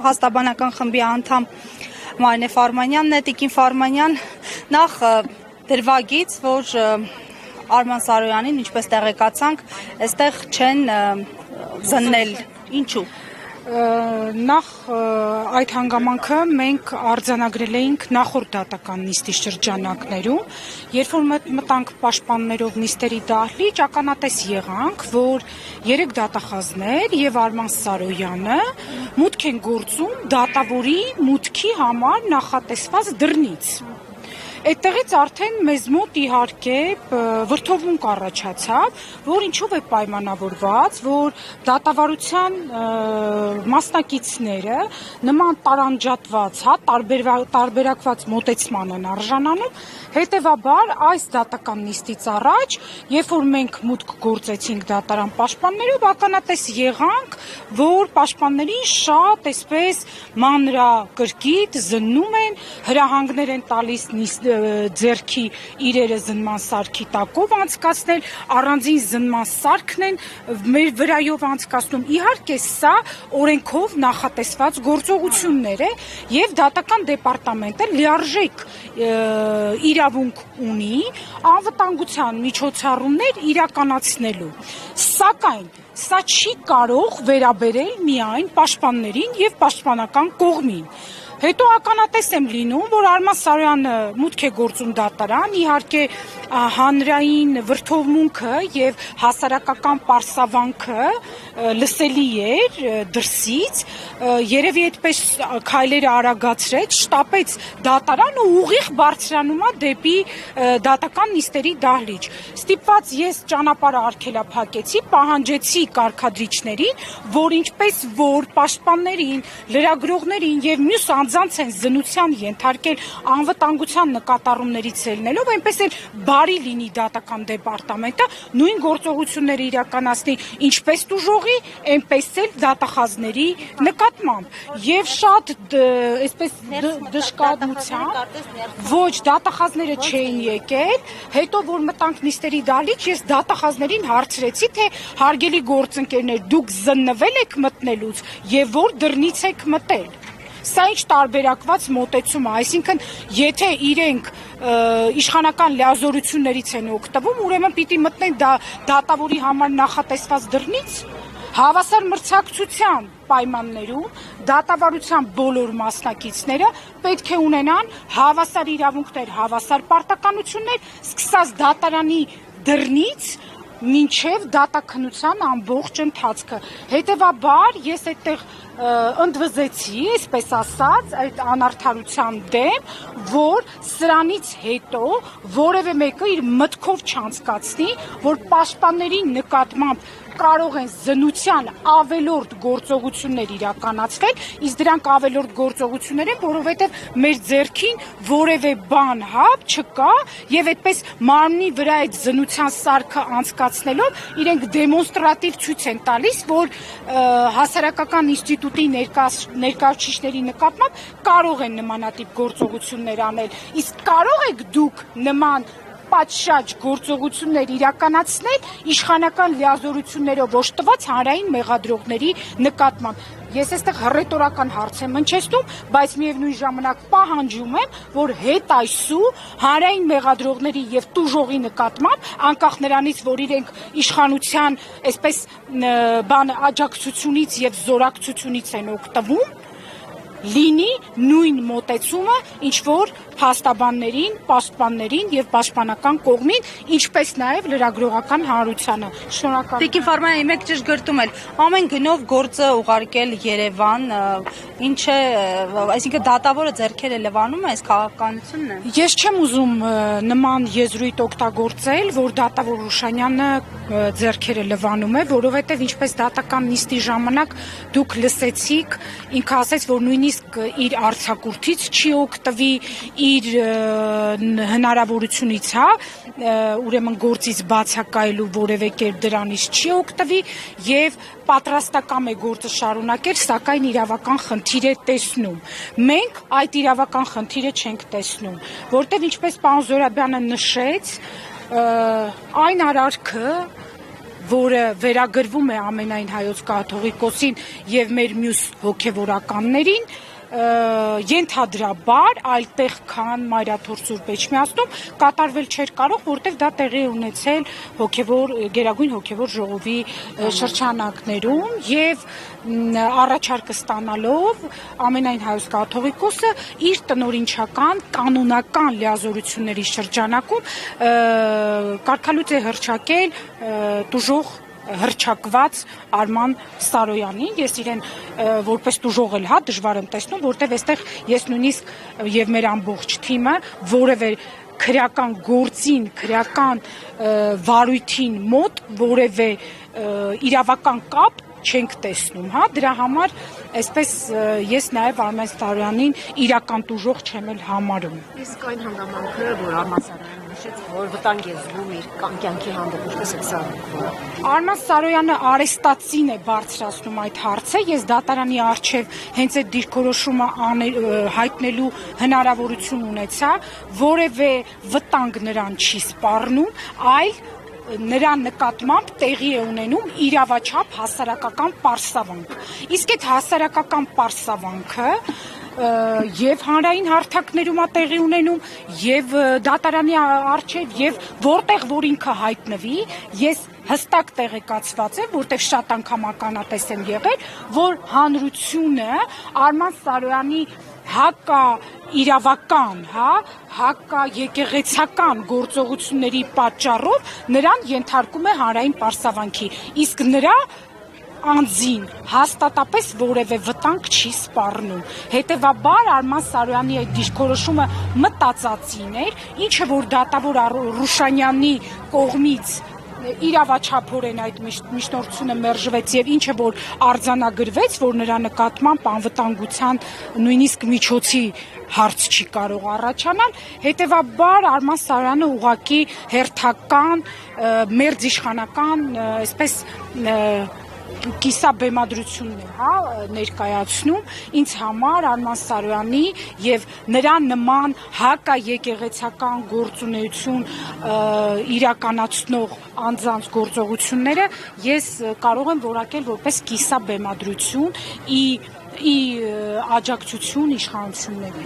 Հաստաբանական խմբի անդամ Մարինե Ֆարմանյանն է, Տիկին Ֆարմանյան, նախ դրվագից, որ Արման Սարոյանին, ինչպես տեղեկացանք, այստեղ չեն զննել, ինչու։ Նախ այդ հանգամանքը մենք արձանագրել էինք նախորդ դատական նիստի շրջանակներում, երբ որ մտանք պաշտպաններով նիստերի դահլիճ, ականատես եղանք, որ 3 դատախազներ եւ Արման Սարոյանը մուտք են գործում դատավորի մուտքի համար նախատեսված դռնից։ Այդտեղից արդեն մեզ մոտ իհարկե վրդովմունք առաջացավ, որ ինչով է պայմանավորված, որ դատավարության մասնակիցները նման տարանջատված, տարբերակված մոտեցման են արժանանում, հետևաբար այս դատական նիստից առաջ, երբ որ մենք մուտք գործեցինք դատարան պաշտպաններով, ականատես եղանք, որ պաշտպաններին շատ այսպես մանրակրկիտ զննում են, հրահանգներ են տալիս ձեռքի իրերը զնման սարքի տակով անցկացնել, առանձին զնման սարքն են մեր վրայով անցկացնում։ Իհարկե սա օրենքով նախատեսված գործողություններ է եւ դատական դեպարտամենտը լիարժեք իրավունք ունի անվտանգության միջոցառումներ իրականացնելու։ Սակայն սա չի կարող վերաբերել միայն պաշտպաններին եւ պաշտպանական կողմին։ Հետո ականատես եմ լինում, որ Արման Սարոյանը մուտք է գործում դատարան, իհարկե հանրային վրդովմունքը եւ հասարակական պարսավանքը լսելի էր դրսից, երևի այդպես քայլերը արագացրեց, շտապեց դատարան ու ուղիղ բարձրանում է դեպի դատական նիստերի դահլիճ։ Ստիպված ես ճանապարհը արգելափակեցի, պահանջեցի կարգադրիչներին, որ ինչպես որ պաշտպաններին, լրագրողներին եւ մյուս անձանց են զնության ենթարկել անվտանգության նկատառումներից ելնելով, այնպես էլ բարի լինի դատական դեպարտամենտը նույն գործողությունները իրականացնի ինչպես տուժողի, այնպես էլ դատախազների նկատմամբ։ Եվ շատ այսպես դժկատությամբ ոչ դատախազները չէին եկել, հետո որ մտանք նիստերի դահլիճ, ես դատախազներին հարցրեցի, թե հարգելի գործընկերներ, դուք զննվել եք մտնելուց եւ որ դռնից եք մտել։ Սա ինչ տարբերակված մոտեցում է, այսինքն եթե իրենք իշխանական լիազորություններից են օգտվում, ուրեմն պիտի մտնեն դատավորի համար նախատեսված դռնից։ Հավասար մրցակցության պայմաններում դատավարության բոլոր մասնակիցները պետք է ունենան հավասար իրավունքներ, հավասար պարտականություններ, սկսած դատարանի դռնից մինչև դատաքննության ամբողջ ընթացքը։ Հետևաբար ես այդտեղ ընդվզեցի, այսպես ասած, այդ անարդարության դեմ, որ սրանից հետո որևէ մեկը իր մտքով չանցկացնի, որ պաշտպանների նկատմամբ կարող են զնության ավելորդ գործողություններ իրականացվել, իսկ դրանք ավելորդ գործողություններ են, որովհետև մեր ձեռքին որևէ բան չկա եւ այդպես մարմնի վրա այդ զնության սարքը անցկացնելով իրենք դեմոնստրատիվ ցույց են տալիս, որ հասարակական ինստիտուտի ներկայացուցիչների նկատմամբ կարող են նմանատիպ գործողություններ անել, իսկ կարող եք դուք նման պատշաճ գործողություններ իրականացնել իշխանական լիազորություններով օժտված հանրային մեղադրողների նկատմամբ։ Ես այստեղ հռետորական հարց եմ հնչեցնում, բայց միևնույն ժամանակ պահանջում եմ, որ հետ այսու հանրային մեղադրողների եւ տուժողի նկատմամբ, անկախ նրանից, որ իրենք իշխանության այսպես աջակցությունից եւ զորակցությունից են օգտվում, լինի նույն մոտեցումը, ինչ որ փաստաբաններին, պաշտպաններին եւ պաշտպանական կողմին, ինչպես նաեւ լրագրողական հանրությանը։ Շնորհակալ։ Տիկին Ֆարմանյան, մեկ ճշգրտում էլ, ամեն գնով գործը ուղարկել Երևան, ինչ է, այսինքն դատավորը ձեռքերը լվանում է, այս քաղաքականությունն է։ Ես չեմ ուզում նման եզրույթ օգտագործել, որ դատավոր Ռուշանյանը ձեռքերը լվանում է, որովհետեւ ինչպես դատական նիստի ժամանակ դուք լսեցիք, ինքը ասաց, որ նույնիսկ իր արձակուրդից չի օգտվի, իր հնարավորությունից, ուրեմն գործից բացակայելու որևէ կերպ դրանից չի օգտվի եւ պատրաստական է գործը շարունակել, սակայն իրավական խնդիր է տեսնում։ Մենք այդ իրավական խնդիրը չենք տեսնում, որտեղ ինչպես պարոն Զոհրաբյանը նշեց, այն արարքը, որը վերագրվում է ամենայն հայոց կաթողիկոսին եւ մեր մյուս հոգեվորականներին, ենթադրաբար այլտեղ քան Մայրաթոր Սուրբ Էջմիածնում կատարվել չէր կարող, որտեղ դա տեղի ունեցել Գերագույն հոգևոր ժողովի շրջանակներում եւ առաջարկը ստանալով ամենայն հայոց կաթողիկոսը իր տնօրինչական կանոնական լիազորությունների շրջանակում կարգալույծ է հռչակել տուժող հռչակված Արման Սարոյանին, ես իրեն որպես տուժող էլ դժվար եմ տեսնում, որտեղ այստեղ ես նույնիսկ եւ մեր ամբողջ թիմը որևէ քրեական գործին, քրեական վարույթին մոտ որևէ իրավական կապ չենք տեսնում, դրա համար այսպես ես նաև Արման Սարոյանին իրական տուժող չեմ էլ համարում։ Իսկ այն հանգամանքը, որ Արման Սարոյանը նշեց, որ վտանգ է զգում իր կյանքի հանդեպ, ինչպես է զարթնում։ Արման Սարոյանը արեստացին է բարձրացնում այդ հարցը, ես դատարանի առջև հենց այդ դիրքորոշումը հայտնելու հնարավորություն ունեցա, որևէ վտանգ նրան չի սպառնում, այլ նրա նկատմամբ տեղի է ունենում իրավաչափ հասարակական պարսավանք։ Իսկ այդ հասարակական պարսավանքը եւ հանրային հարթակներում է տեղի ունենում եւ դատարանի առջեւ եւ որտեղ որ ինքը հայտնվի, ես հստակ տեղեկացված եմ, որտեղ շատ անգամ ականատես եմ եղել, որ հանրությունը Արման Սարոյանի հակա իրավական, հակա եկեղեցական գործողությունների պատճառով նրան ենթարկում է հանրային պարսավանքի, իսկ նրա անձին հաստատապես որևէ վտանգ չի սպառնում։ Հետևաբար Արման Սարոյանի այդ դիրքորոշումը մտածածին էր, ինչը որ դատավոր Ռուշանյանի կողմից իրավաչափորեն այդ միջնորդությունը մերժվեց եւ ինչը որ արձանագրվեց, որ նրա նկատմամբ անվտանգության նույնիսկ միջոցի հարց չի կարող առաջանալ, հետևաբար Արման Սարոյանը ուղղակի հերթական մերձիշխանական, այսպես կիսաբեմադրությունն է ներկայացնում ինձ համար Արման Սարոյանի եւ նրա նման հակաեկեղեցական գործունեություն իրականացնող անձանց գործողությունները ես կարող եմ որակել որպես կիսաբեմադրություն ի աջակցություն իշխանությունների։